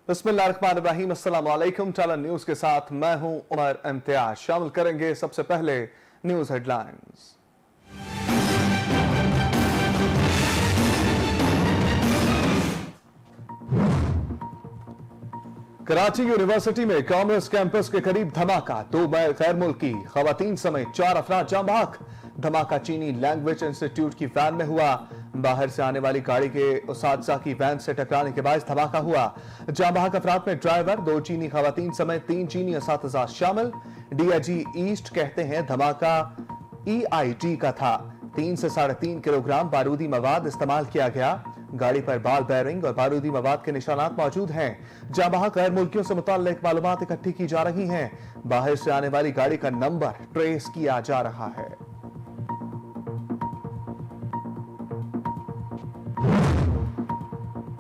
बिस्मिल्लाहिर्रहमानिर्रहीम, अस्सलाम वालेकुम। टालन न्यूज के साथ मैं हूं उमर इम्तियाज। शामिल करेंगे सबसे पहले न्यूज हेडलाइंस। कराची यूनिवर्सिटी में कॉमर्स कैंपस के करीब धमाका, 2 गैर मुल्की खवातीन समेत 4 अफराद जाँ बहक। धमाका चीनी लैंग्वेज इंस्टीट्यूट की वैन में हुआ। बाहर से आने वाली गाड़ी के उसात्जा की वैन से टकराने के बाद धमाका हुआ। जाँ बहक अफराद में ड्राइवर, 2 चीनी खवातीन समेत 3 चीनी उसातिज़ा शामिल। डीआईजी ईस्ट कहते हैं धमाका EIT का था। 3 से 3.5 किलोग्राम बारूदी मवाद इस्तेमाल किया गया। गाड़ी पर बाल बेयरिंग और बारूदी मवाद के निशानात मौजूद हैं। जाँ बहक गैर मुल्कियों से मुताल्लिक मालूमात इकट्ठी की जा रही हैं। बाहर से आने वाली गाड़ी का नंबर ट्रेस किया जा रहा है।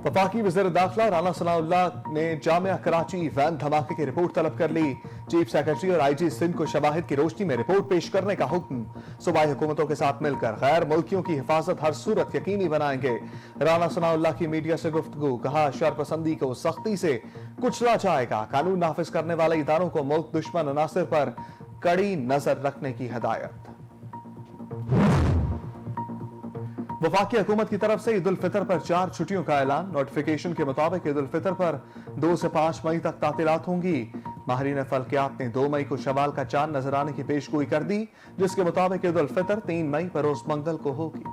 वफाकी वज़ीर दाखिला राना सनाउल्लाह ने जामिया कराची वैन धमाके की रिपोर्ट तलब कर ली। चीफ सेक्रेटरी और IG सिंध को शवाहिद की रोशनी में रिपोर्ट पेश करने का हुक्म। सूबाई हुकूमतों के साथ मिलकर गैर मुल्कियों की हिफाजत हर सूरत यकीनी बनाएंगे। राना सनाउल्लाह की मीडिया से गुफ्तगू, कहा शरपसंदी को सख्ती से कुचला जाएगा। कानून नाफिज करने वाले इदारों को मुल्क दुश्मन अनासिर पर कड़ी नजर रखने की हिदायत। वफाकी हुकूमत की तरफ से ईद उल फितर पर 4 छुट्टियों का ऐलान। नोटिफिकेशन के मुताबिक ईद उल फितर पर 2 से 5 मई तक तातीलात होंगी। माहिरीन फल्कियात ने 2 मई को शवाल का चांद नजर आने की पेशगोई कर दी, जिसके मुताबिक ईद उल फितर 3 मई पर रोज मंगल को होगी।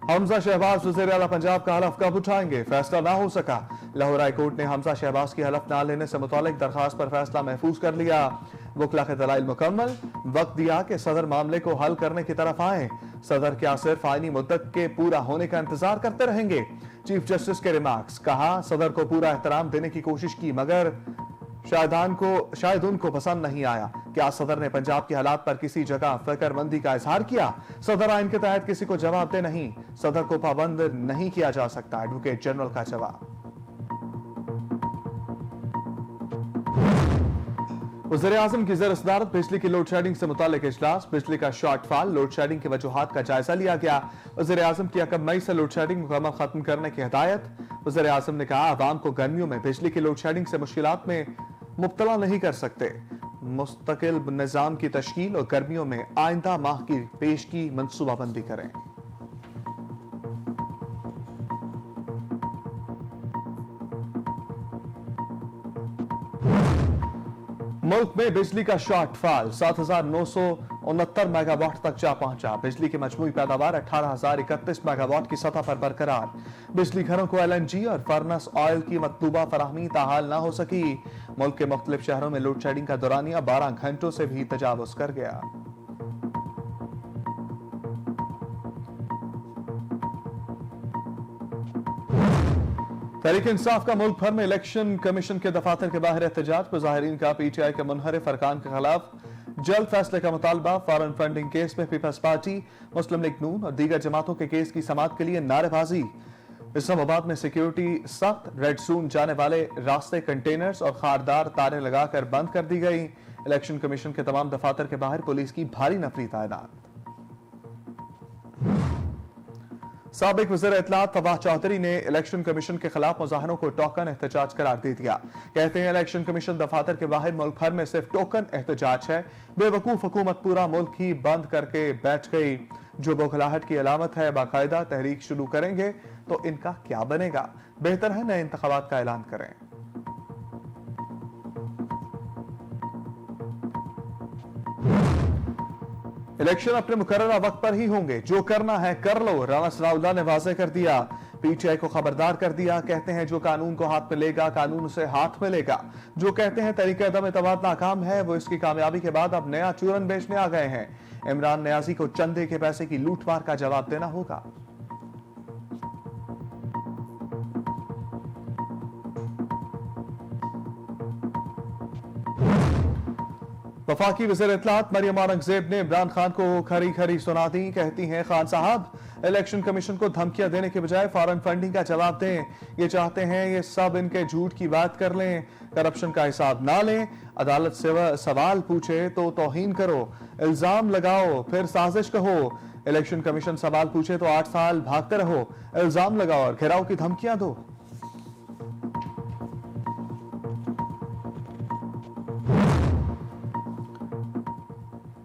हमजा शहबाज वज़ीर आला पंजाब का हलफ कब उठाएंगे, फैसला ना हो सका। लाहौर हाई कोर्ट ने हमजा शहबाज की हलफ ना लेने से मुतालिक दरखास्त पर फैसला महफूज कर लिया। वकला के दलाइल मुकम्मल, वक्त दिया कि सदर मामले को हल करने की तरफ आए। सदर क्या सिर्फ आईनी मुद्दत के पूरा होने का इंतजार करते रहेंगे। चीफ जस्टिस के रिमार्क्स, कहा सदर को पूरा एहतराम देने की कोशिश की मगर शायद उनको पसंद नहीं आया। क्या सदर ने पंजाब के हालात पर किसी जगह फिक्रमंदी का इजहार किया? सदर आइन के तहत किसी को जवाब दे नहीं, सदर को पाबंद नहीं किया जा सकता। एडवोकेट जनरल का जवाब। वज़ीर आज़म की ज़ेर सदारत बिजली की लोड शेडिंग से मुतालिक इजलास। बिजली का शॉर्टफॉल, लोड शेडिंग की वजूहात का जायजा लिया गया। वज़ीर आज़म की 1 मई से लोड शेडिंग मुकम्मल खत्म करने की हिदायत। वज़ीर आज़म ने कहा आवाम को गर्मियों में बिजली की लोड शेडिंग से मुश्किलात में मुब्तला नहीं कर सकते। मुस्तकिल निज़ाम की तश्कील और गर्मियों में आइंदा माह की पेश की मनसूबाबंदी करें। मुल्क में बिजली का शॉर्टफॉल 7,969 मेगावाट तक जा पहुंचा। बिजली की मजमूई पैदावार 18,031 मेगावाट की सतह पर बरकरार। बिजली घरों को LNG और फर्नस ऑयल की मतलूबा फराहमी ताहाल ना हो सकी। मुल्क के मुख्तलिफ शहरों में लोड शेडिंग का दौरानिया 12 घंटों से भी तजावुज कर गया। तहरीक इंसाफ का मुल्क भर में इलेक्शन कमीशन के दफातर के बाहर एहतजाज। मुजाहिरीन का PTI के मुनहरिफ अरकान के खिलाफ जल्द फैसले का मुतालबा। फॉरेन फंडिंग केस में पीपल्स पार्टी, मुस्लिम लीग नून और दीगर जमातों के केस की समाअत के लिए नारेबाजी। इस्लामाबाद में सिक्योरिटी सख्त, रेड जोन जाने वाले रास्ते, कंटेनर्स और खारदार तारें लगाकर बंद कर दी गई। इलेक्शन कमीशन के तमाम दफातर के बाहर पुलिस की भारी नफरी तैनात। साबिक वज़ीर इत्तलात फवाद चौधरी ने इलेक्शन कमीशन के खिलाफ मुजाहरों को टोकन एहतजाज करार दे दिया। कहते हैं इलेक्शन कमीशन दफातर के बाहर मुल्क भर में सिर्फ टोकन एहतजाज है। बेवकूफ हुकूमत पूरा मुल्क ही बंद करके बैठ गई। जो बौखलाहट की अलामत है। बाकायदा तहरीक शुरू करेंगे तो इनका क्या बनेगा। बेहतर है नए इंतखाबात का ऐलान करें। इलेक्शन अपने मुकर्ररा वक्त पर ही होंगे, जो करना है कर लो, राना सनाउल्लाह ने वाज़ेह कर दिया। PTI को खबरदार कर दिया। कहते हैं जो कानून को हाथ में लेगा, कानून उसे हाथ में लेगा। जो कहते हैं तरीके अदम एतमाद नाकाम है, वो इसकी कामयाबी के बाद अब नया चूरन बेचने आ गए हैं। इमरान नियाजी को चंदे के पैसे की लूटमार का जवाब देना होगा। वफाकी वज़ीर इत्तलात मरियम औरंगज़ेब ने इमरान खान को खरी खरी सुना दी। कहती हैं खान साहब इलेक्शन कमीशन को धमकियां देने के बजाय फौरन फंडिंग का जवाब दें। ये चाहते हैं ये सब इनके झूठ की बात कर लें, करप्शन का हिसाब ना लें। अदालत से सवाल पूछे तो तौहीन करो, इल्जाम लगाओ फिर साजिश कहो। इलेक्शन कमीशन सवाल पूछे तो 8 साल भागते रहो, इल्जाम लगाओ और घेराव की धमकियां दो।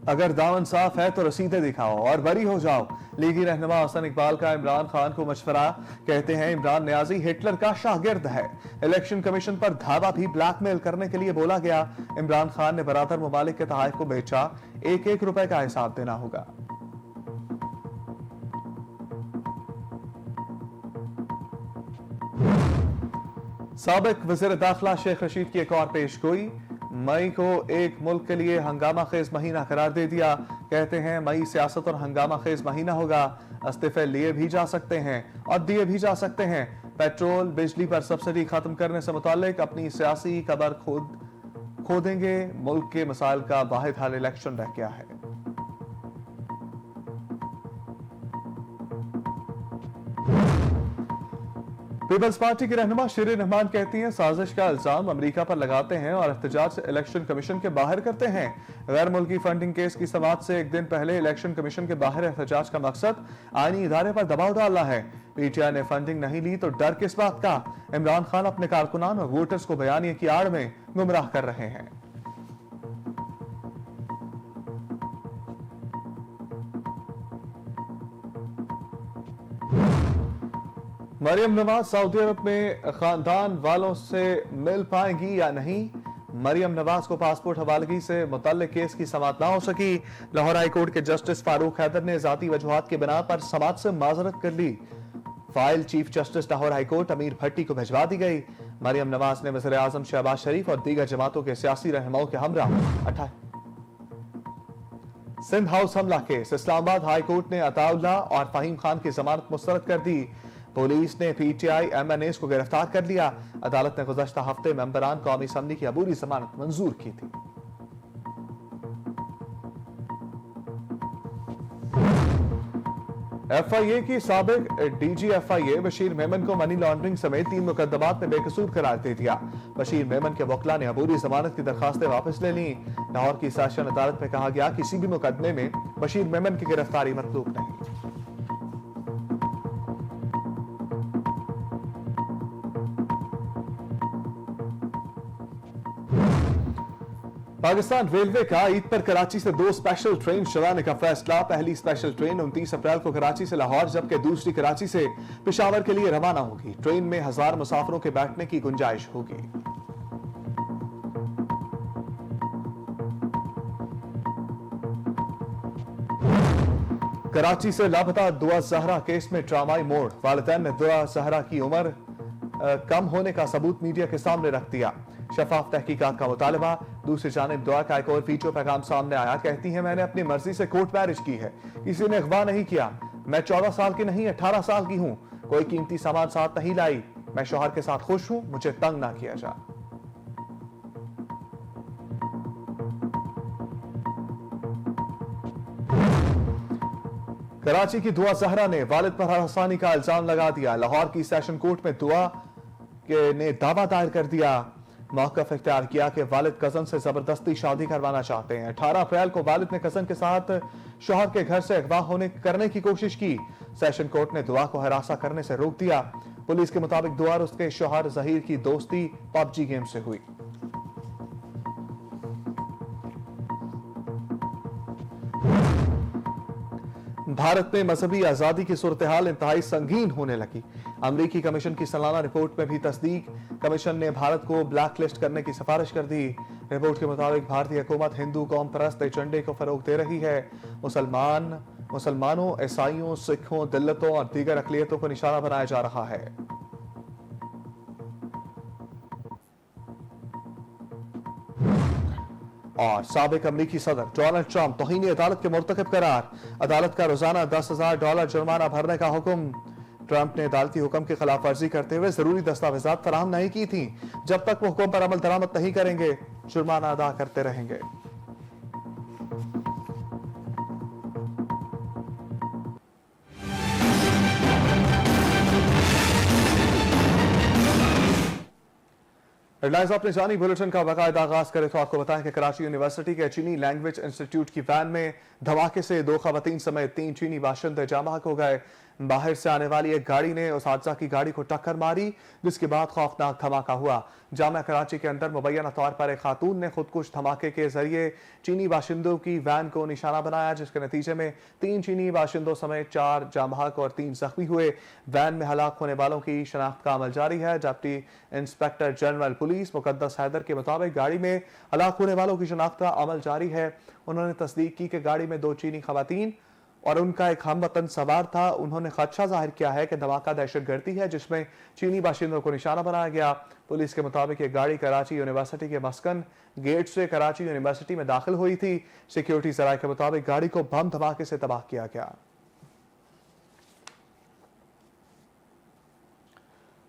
अगर दामन साफ है तो रसीदें दिखाओ और बरी हो जाओ। लीगी रहनुमा हसन इकबाल का इमरान खान को मशवरा, कहते हैं इमरान न्याजी हिटलर का शागिर्द है। इलेक्शन कमीशन पर धावा भी ब्लैकमेल करने के लिए बोला गया। इमरान खान ने बरादर ममालिक के तहफ़ को बेचा, 1-1 रुपए का हिसाब देना होगा। साबिक वज़ीर दाखिला शेख रशीद की एक और पेशगोई। मई को एक मुल्क के लिए हंगामा खेज महीना करार दे दिया। कहते हैं मई सियासत और हंगामा खेज महीना होगा। इस्तीफे लिए भी जा सकते हैं और दिए भी जा सकते हैं। पेट्रोल बिजली पर सब्सिडी खत्म करने से मुतालिक अपनी सियासी कबर खोदेंगे। मुल्क के मसाइल का वाहिद हल इलेक्शन रह गया है। पीपल्स पार्टी की रहनुमा शिरीन रहमान कहती हैं साजिश का इल्जाम अमेरिका पर लगाते हैं और एहतजाज इलेक्शन कमीशन के बाहर करते हैं। गैर मुल्की फंडिंग केस की समाअत से एक दिन पहले इलेक्शन कमीशन के बाहर एहतजाज का मकसद आईनी इदारे पर दबाव डालना है। पीटीआई ने फंडिंग नहीं ली तो डर किस बात का। इमरान खान अपने कारकुनान और वोटर्स को बयानिए की आड़ में गुमराह कर रहे हैं। मरियम नवाज सऊदी अरब में खानदान वालों से मिल पाएंगी या नहीं। मरियम नवाज को पासपोर्ट हवालगी से मुतल्लिक केस की समाअत ना हो सकी। लाहौर हाई कोर्ट के जस्टिस फारूक हैदर ने जाती वजूहात के बिना पर समाअत से माजरत कर ली। File chief justice Lahore high court Ameer Bhatti को भिजवा दी गई। मरियम नवाज ने वज़ीर आज़म शहबाज शरीफ और दीगर जमातों के सियासी रहनुमाओं के हमरा सिंध हाउस हमला केस। इस्लामाबाद हाई कोर्ट ने अताउल्लाह और फहीम खान की जमानत मुस्तरद कर दी। पुलिस ने पीटीआई एमएनएस को गिरफ्तार कर लिया। अदालत ने गुज़श्ता हफ्ते मेंबरान कौमी असम्बली की अबूरी जमानत मंजूर की थी। एफआईए की साबिक डीजी एफआईए बशीर मेमन को मनी लॉन्ड्रिंग समेत 3 मुकदमात में बेकसूर करार दे दिया। बशीर मेमन के वकला ने अबूरी जमानत की दरखास्तें वापस ले ली। लाहौर की सेशन अदालत में कहा गया किसी भी मुकदमे में बशीर मेमन की गिरफ्तारी मतलूब नहीं। पाकिस्तान रेलवे का ईद पर कराची से 2 स्पेशल ट्रेन चलाने का फैसला। पहली स्पेशल ट्रेन 29 अप्रैल को कराची से लाहौर जबकि दूसरी कराची से पेशावर के लिए रवाना होगी। ट्रेन में 1000 मुसाफिरों के बैठने की गुंजाइश होगी। कराची से लापता दुआ जहरा केस में ड्रामाई मोड़। वालिदैन ने दुआ जहरा की उम्र कम होने का सबूत मीडिया के सामने रख दिया। शफाफ तहकीकात का मुतालबा। दूसरी जानिब दुआ का एक और वीडियो पैगाम सामने आया। कहती है मैंने अपनी मर्जी से कोर्ट मैरिज की है, किसी ने अगवा नहीं किया। मैं 14 साल की नहीं 18 साल की हूं। कोई कीमती सामान साथ नहीं लाई। मैं शौहर के साथ खुश हूं, मुझे तंग ना किया जा। कराची की दुआ जहरा ने वालिद पर हरासानी का इल्जाम लगा दिया। लाहौर की सेशन कोर्ट में दुआ ने दावा दायर कर दिया। मौक़िफ़ इख्तियार किया कि वालिद कजन से जबरदस्ती शादी करवाना चाहते हैं। 18 अप्रैल को वालिद ने कजन के साथ शौहर के घर से अगवा करने की कोशिश की। सेशन कोर्ट ने दुआ को हरासा करने से रोक दिया। पुलिस के मुताबिक दुआ और उसके शौहर जहीर की दोस्ती पबजी गेम से हुई। भारत में मजहबी आजादी की सूरत हाल इंतहाई संगीन होने लगी। अमरीकी कमीशन की सालाना रिपोर्ट में भी तस्दीक। कमीशन ने भारत को ब्लैक लिस्ट करने की सिफारिश कर दी। रिपोर्ट के मुताबिक भारतीय हुकूमत हिंदू कौम परस्त एजेंडे को फरोग दे रही है। मुसलमानों, ईसाइयों, सिखों, दलितों और दीगर अकलियतों को निशाना बनाया जा रहा है। और साबिक अमरीकी सदर डोनाल्ड ट्रंप तौहीन अदालत के मुर्तकब करार। अदालत का रोजाना $10,000 जुर्माना भरने का हुक्म। ट्रंप ने अदालती हुक्म की खिलाफ वर्जी करते हुए जरूरी दस्तावेजात फराहम नहीं की थी। जब तक वो हुक्म पर अमल दरामद नहीं करेंगे, जुर्माना अदा करते रहेंगे। हेडलाइंस आपने जानी, बुलेटिन का बाकायदा आगाज करें तो आपको बताएं कि कराची यूनिवर्सिटी के चीनी लैंग्वेज इंस्टीट्यूट की वैन में धमाके से 2 खवातीन समेत 3 चीनी बाशिंदे जाँ बहक हो गए। बाहर से आने वाली एक गाड़ी ने उस हादसा की गाड़ी को टक्कर मारी, जिसके बाद खौफनाक धमाका हुआ। जामा कराची के अंदर मुबैना तौर पर एक खातून ने खुदकुश धमाके के जरिए चीनी बाशिंदों की वैन को निशाना बनाया, जिसके नतीजे में 3 चीनी बाशिंदों समेत 4 जाँ बहक और 3 जख्मी हुए। वैन में हलाक होने वालों की शनाख्त का अमल जारी है। Deputy inspector general police Muqaddas Haider के मुताबिक गाड़ी में हलाक होने वालों की शनाख्त का अमल जारी है। उन्होंने तस्दीक की कि गाड़ी में 2 चीनी खवातीन और उनका एक हम वतन सवार था। उन्होंने खदशा जाहिर किया है कि धमाका दहशतगर्दी है, जिसमें चीनी बाशिंदों को निशाना बनाया गया। पुलिस के मुताबिक ये गाड़ी कराची यूनिवर्सिटी के मस्कन गेट से कराची यूनिवर्सिटी में दाखिल हुई थी। सिक्योरिटी जराये के मुताबिक गाड़ी को बम धमाके से तबाह किया गया।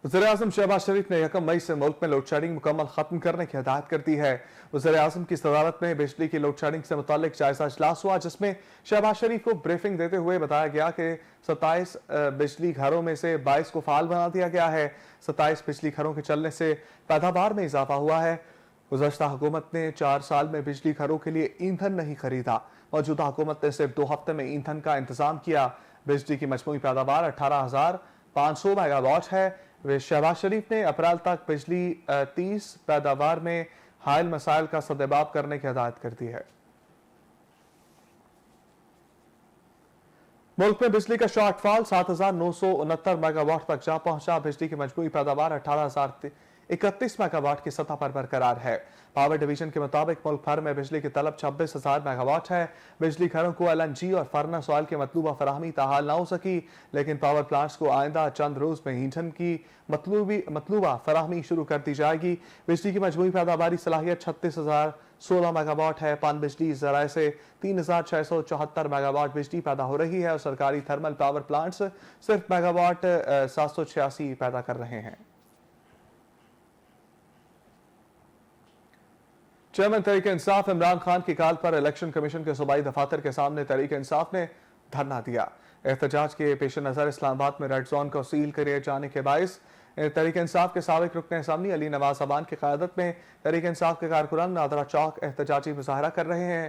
वज़ीर-ए-आज़म शहबाज शरीफ ने 1 मई से मुल्क में लोड शेडिंग मुकम्मल खत्म करने की हिदायत कर दी है। वज़ीर-ए-आज़म की सदारत में बिजली की लोड शेडिंग से मुताल्लिक जायजा इजलास हुआ, जिसमें शहबाज शरीफ को ब्रीफिंग देते हुए बताया गया कि 27 बिजली घरों में से 22 को फाल बना दिया गया है। 27 बिजली घरों के चलने से पैदावार में इजाफा हुआ है। गुज़श्ता हुकूमत ने 4 साल में बिजली घरों के लिए ईंधन नहीं खरीदा। मौजूदा हुकूमत ने सिर्फ 2 हफ्ते में ईंधन का इंतजाम किया। बिजली की मजमूई पैदावार 18,500 मेगावाट है। शहबाज शरीफ ने अप्रैल तक बिजली 30 पैदावार में हायल मसाइल का सद्देबाब करने की हिदायत कर दी है। मुल्क में बिजली का शॉर्टफॉल 7,969 मेगावाट तक जा पहुंचा। बिजली की मजमूई पैदावार 18,031 मेगावाट की सतह पर बरकरार है। पावर डिवीजन के मुताबिक मुल्क भर में बिजली की तलब 26,000 मेगावाट है। बिजली घरों को LNG और फर्नेस ऑयल की मतलूबा फराहमी ताहाल ना हो सकी, लेकिन पावर प्लांट्स को आइंदा चंद रोज में ईंधन की मतलूबा फराहमी शुरू कर दी जाएगी। बिजली की मजमूई पैदावारी सलाहियत 36,016 मेगावाट है। पन बिजली जराए से 3,674 मेगावाट बिजली पैदा हो रही है और सरकारी थर्मल पावर प्लांट्स सिर्फ मेगावाट 786 पैदा कर रहे हैं। चेयरमैन तहरीक इंसाफ इमरान खान की कॉल पर इलेक्शन कमीशन के सूबाई दफातर के सामने तहरीक इंसाफ ने धरना दिया। एहतजाज के पेश नजर इस्लामाबाद में रेड जोन को सील किए जाने के बायस तहरीक इंसाफ के साबिक रुकन असम्बली अली नवाज अबान की क़यादत में तहरीक इंसाफ के कारकुनान नादरा चौक एहतजाजी मुजाहरा कर रहे हैं।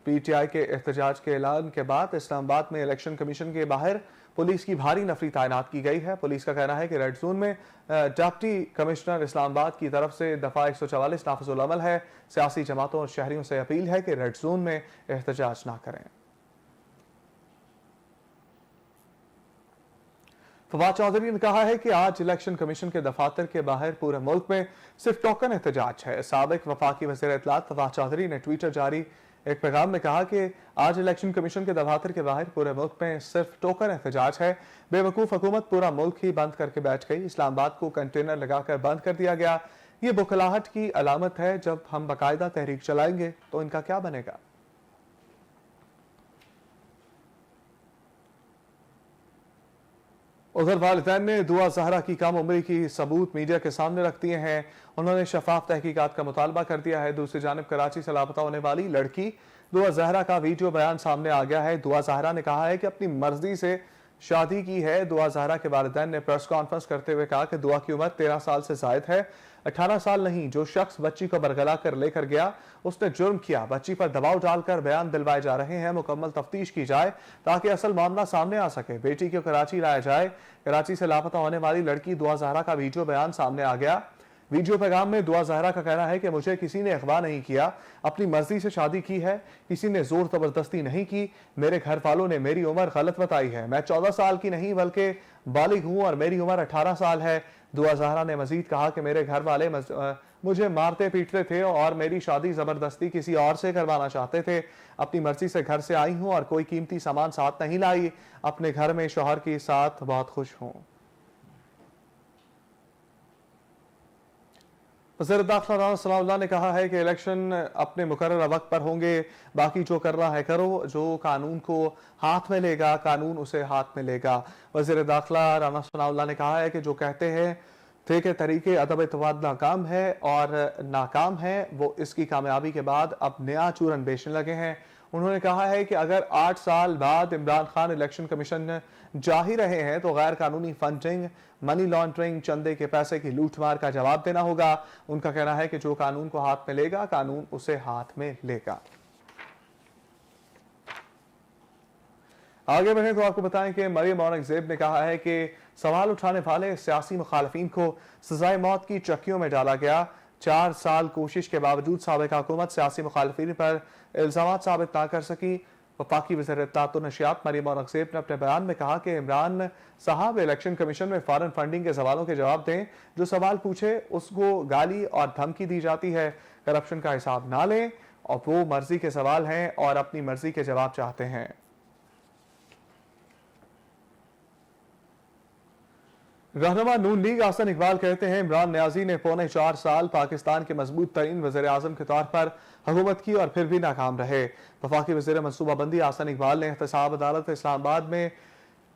PTI के एहतजाज के ऐलान के बाद इस्लामाबाद में इलेक्शन कमीशन के बाहर पुलिस की भारी नफरी तैनात की गई है। पुलिस का कहना है कि रेड जोन में डिप्टी कमिश्नर इस्लामाबाद की तरफ से दफा 144 नाफिजुल अमल है। सियासी जमातों और शहरियों से अपील है कि रेड जोन में एहतजाज ना करें। फवाद चौधरी ने कहा है कि आज इलेक्शन कमीशन के दफातर के बाहर पूरे मुल्क में सिर्फ टोकन एहतजाज है। साबिक वफाकी वज़ीर इत्तलात फवाद चौधरी ने ट्विटर जारी एक पैगाम में कहा कि आज इलेक्शन कमीशन के दफातर के बाहर पूरे मुल्क में सिर्फ टोकन एहतजाज है। बेवकूफ हुकूमत पूरा मुल्क ही बंद करके बैठ गई। इस्लामाबाद को कंटेनर लगाकर बंद कर दिया गया। ये बुखलाहट की अलामत है। जब हम बाकायदा तहरीक चलाएंगे तो इनका क्या बनेगा। उधर वालिदैन ने दुआ जहरा की कम उम्री की सबूत मीडिया के सामने रख दिए हैं। उन्होंने शफाफ तहकीकात का मुतालबा कर दिया है। दूसरी जानिब कराची से लापता होने वाली लड़की दुआ जहरा का वीडियो बयान सामने आ गया है। दुआ जहरा ने कहा है कि अपनी मर्जी से शादी की है। दुआ जहरा के वालिदैन ने प्रेस कॉन्फ्रेंस करते हुए कहा कि दुआ की उम्र 13 साल से जायद है, 18 साल नहीं। जो शख्स बच्ची को बरगला कर लेकर गया उसने जुर्म किया। बच्ची पर दबाव डालकर बयान दिलवाए जा रहे हैं। मुकम्मल तफ्तीश की जाए ताकि असल मामला सामने आ सके। बेटी को कराची लाया जाए। कराची से लापता होने वाली लड़की दुआ जहरा का वीडियो बयान सामने आ गया। वीडियो पैगाम में दुआ जहरा का कहना है कि मुझे किसी ने अगवा नहीं किया, अपनी मर्जी से शादी की है, किसी ने जोर जबरदस्ती नहीं की। मेरे घर वालों ने मेरी उम्र गलत बताई है। मैं 14 साल की नहीं बल्कि बालिग हूं और मेरी उम्र 18 साल है। दुआ जहरा ने मजीद कहा कि मेरे घर वाले मुझे मारते पीटते थे और मेरी शादी जबरदस्ती किसी और से करवाना चाहते थे। अपनी मर्जी से घर से आई हूं और कोई कीमती सामान साथ नहीं लाई। अपने घर में शौहर के साथ बहुत खुश हूं। वज़ीर दाखिला राना सनाउल्लाह ने कहा है कि इलेक्शन अपने मुकर्रर वक्त पर होंगे। बाकी जो करना है करो। जो कानून को हाथ में लेगा कानून उसे हाथ में लेगा। वज़ीर दाखिला राना सनाउल्लाह ने कहा है कि जो कहते हैं थे कि तरीके अदब इत्तेमाद नाकाम है और नाकाम है, वो इसकी कामयाबी के बाद अब नया चूरन बेचने लगे हैं। उन्होंने कहा है कि अगर 8 साल बाद इमरान खान इलेक्शन कमीशन जा ही रहे हैं तो गैर कानूनी फंडिंग, मनी लॉन्ड्रिंग, चंदे के पैसे की लूटमार का जवाब देना होगा। उनका कहना है कि जो कानून को हाथ में लेगा, कानून उसे हाथ में लेगा। आगे बढ़े तो आपको बताएं कि मरियम औरंगजेब ने कहा है कि सवाल उठाने वाले सियासी मुखालिफिन को सजाए मौत की चक्कियों में डाला गया। 4 साल कोशिश के बावजूद साबिका हुकूमत सियासी मुखालिफिन पर इल्जामात साबित ना कर सकी। वफाकी वज़ीर इत्तलात व नशियात मरियम औरंगजेब ने अपने बयान में कहा कि इमरान साहब इलेक्शन कमीशन में फॉरेन फंडिंग के सवालों के जवाब दें। जो सवाल पूछे उसको गाली और धमकी दी जाती है। करप्शन का हिसाब ना लें और वो मर्जी के सवाल हैं और अपनी मर्जी के जवाब चाहते हैं। रहनुमा नून लीग आसन इकबाल कहते हैं इमरान न्याजी ने पौने 4 साल पाकिस्तान के मजबूत तरीन वज़ीर आज़म के तौर पर हुकूमत की और फिर भी नाकाम रहे। वफाकी वज़ीर मनसूबाबंदी आसन इकबाल ने एहतसाब अदालत इस्लामाबाद में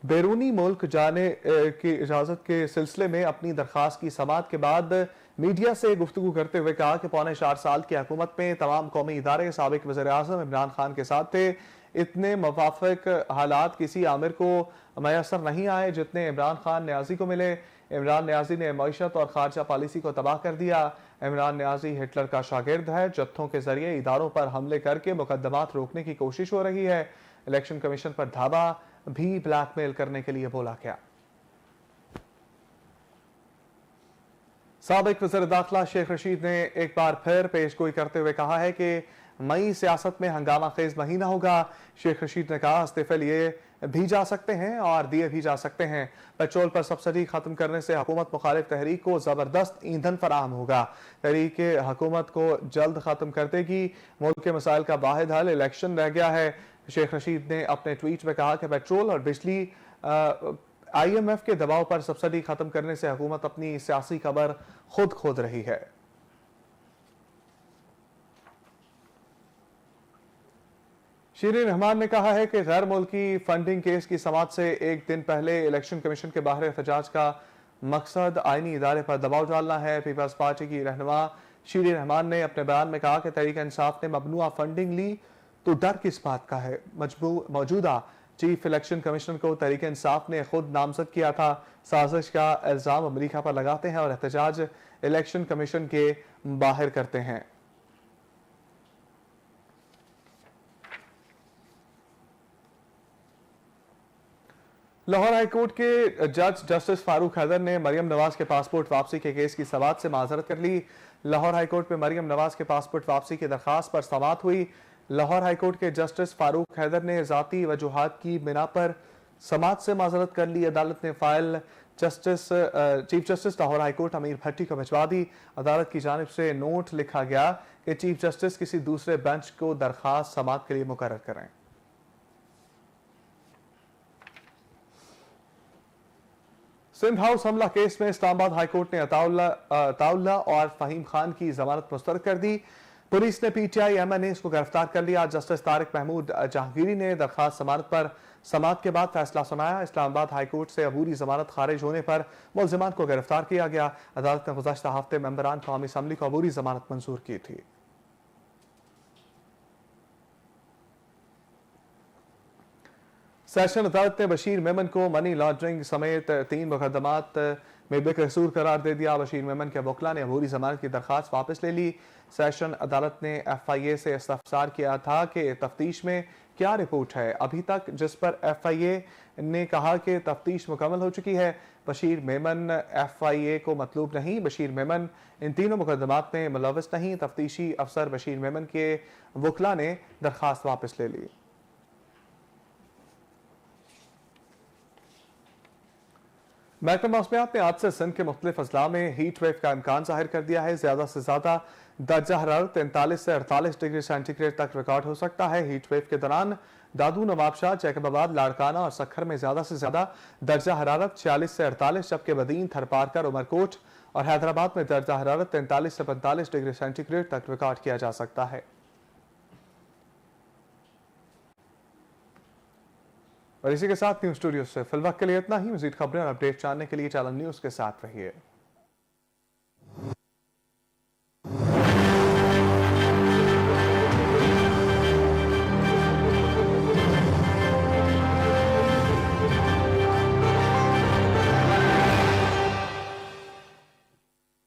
बैरूनी मुल्क जाने की इजाज़त के सिलसिले में अपनी दरख्वास्त की समाअत के बाद मीडिया से गुफ्तगू करते हुए कहा कि पौने 4 साल की हुकूमत में तमाम कौमी इदारे साबिक वज़ीर आज़म इमरान खान के साथ थे। इतने मुवाफिक हालात किसी आमिर को मैसर नहीं आए जितने इमरान खान न्याजी को मिले। इमरान न्याजी ने मईशत और खारजा पॉलिसी को तबाह कर दिया। इमरान न्याजी हिटलर का शागिर्द है। जत्थों के जरिए इदारों पर हमले करके मुकदमात रोकने की कोशिश हो रही है। इलेक्शन कमीशन पर धावा भी ब्लैकमेल करने के लिए बोला गया। साबिक वज़ीर दाखिला शेख रशीद ने एक बार फिर पेशगोई करते हुए कहा है कि मई सियासत में हंगामा खेज महीना होगा। शेख रशीद ने कहा इस्तीफे लिए भी जा सकते हैं और दिए भी जा सकते हैं। पेट्रोल पर सब्सिडी खत्म करने से हुकूमत मुखालिफ तहरीक को जबरदस्त ईंधन फराहम होगा। तहरीक हुकूमत को जल्द खत्म कर देगी। मुल्क के मसाइल का वाहिद हल इलेक्शन रह गया है। शेख रशीद ने अपने ट्वीट में कहा कि पेट्रोल और बिजली IMF के दबाव पर सब्सिडी खत्म करने से हुकूमत अपनी सियासी कबर खुद खोद रही है। शीरीन रहमान ने कहा है कि गैर मुल्की फंडिंग केस की समाअत से एक दिन पहले इलेक्शन कमीशन के बाहर एहतजाज का मकसद आईनी इदारे पर दबाव डालना है। पीपल्स पार्टी की रहनुमा शीरीन रहमान ने अपने बयान में कहा कि तहरीक इंसाफ ने ममनुआ फंडिंग ली तो डर किस बात का है। मौजूदा चीफ इलेक्शन कमिश्नर को तहरीक इंसाफ ने खुद नामजद किया था। साजिश का इल्जाम अमरीका पर लगाते हैं और एहतजाज इलेक्शन कमीशन के बाहर करते हैं। लाहौर हाईकोर्ट के जज जस्टिस फारूक हैदर ने मरियम नवाज के पासपोर्ट वापसी के केस की समाअत से माजरत कर ली। लाहौर हाईकोर्ट में मरियम नवाज के पासपोर्ट वापसी की दरखास्त पर समाअत हुई। लाहौर हाईकोर्ट के जस्टिस फारूक हैदर ने जाती वजूहात की बिना पर समाअत से माजरत कर ली। अदालत ने file chief justice Lahore high court अमीर भट्टी को भिजवा दी। अदालत की जानिब से नोट लिखा गया कि चीफ जस्टिस किसी दूसरे बेंच को दरखास्त समाअत के लिए मुकर्रर करें। सिंध हाउस हमला केस में इस्लामाबाद हाईकोर्ट ने अताउल्ला और फहीम खान की जमानत मुस्तरद कर दी। पुलिस ने PTI MNA को गिरफ्तार कर लिया। जस्टिस तारिक महमूद जहांगीरी ने दरखास्त जमानत पर समाअत के बाद फैसला सुनाया। इस्लामाबाद हाईकोर्ट से अबूरी जमानत खारिज होने पर मुलजिमान को गिरफ्तार किया गया। अदालत ने गुज़श्ता हफ्ते मेंबरान कौमी असम्बली को अबूरी जमानत मंजूर की थी। सेशन अदालत ने बशीर मेमन को मनी लॉन्ड्रिंग समेत 3 मुकदमात में बेकसूर करार दे दिया। बशीर मेमन के वकील ने अबूरी जमानत की दरखास्त वापस ले ली। सेशन अदालत ने FIA से इस्तफसार किया था कि तफ्तीश में क्या रिपोर्ट है। अभी तक जिस पर FIA ने कहा कि तफ्तीश मुकम्मल हो चुकी है। बशीर मेमन FIA को मतलूब नहीं। बशीर मेमन इन तीनों मुकदमात में मुलव्वस नहीं। तफ्तीशी अफसर बशीर मेमन के वकील ने दरखास्त वापस ले ली। महकमा मौसमियात ने आज से सिंध के मुख्तलिफ अजला में हीट वेव का इम्कान जाहिर कर दिया है। ज्यादा से ज्यादा दर्जा हरारत 43 से 48 डिग्री सेंटीग्रेड तक रिकॉर्ड हो सकता है। हीट वेव के दौरान दादू, नवाबशाह, जैकबाबाद, लाड़काना और सखर में ज्यादा से ज्यादा दर्जा हरारत 46 से 48, जबकि बदीन, थरपारकर, उमरकोट और हैदराबाद में दर्जा हरारत 43 से 45 डिग्री सेंटीग्रेड तक रिकॉर्ड किया जा सकता है। और इसी के साथ न्यूज स्टूडियो से फिलहाल के लिए इतना ही। मजीद खबरें और अपडेट जानने के लिए चैनल न्यूज के साथ रहिए।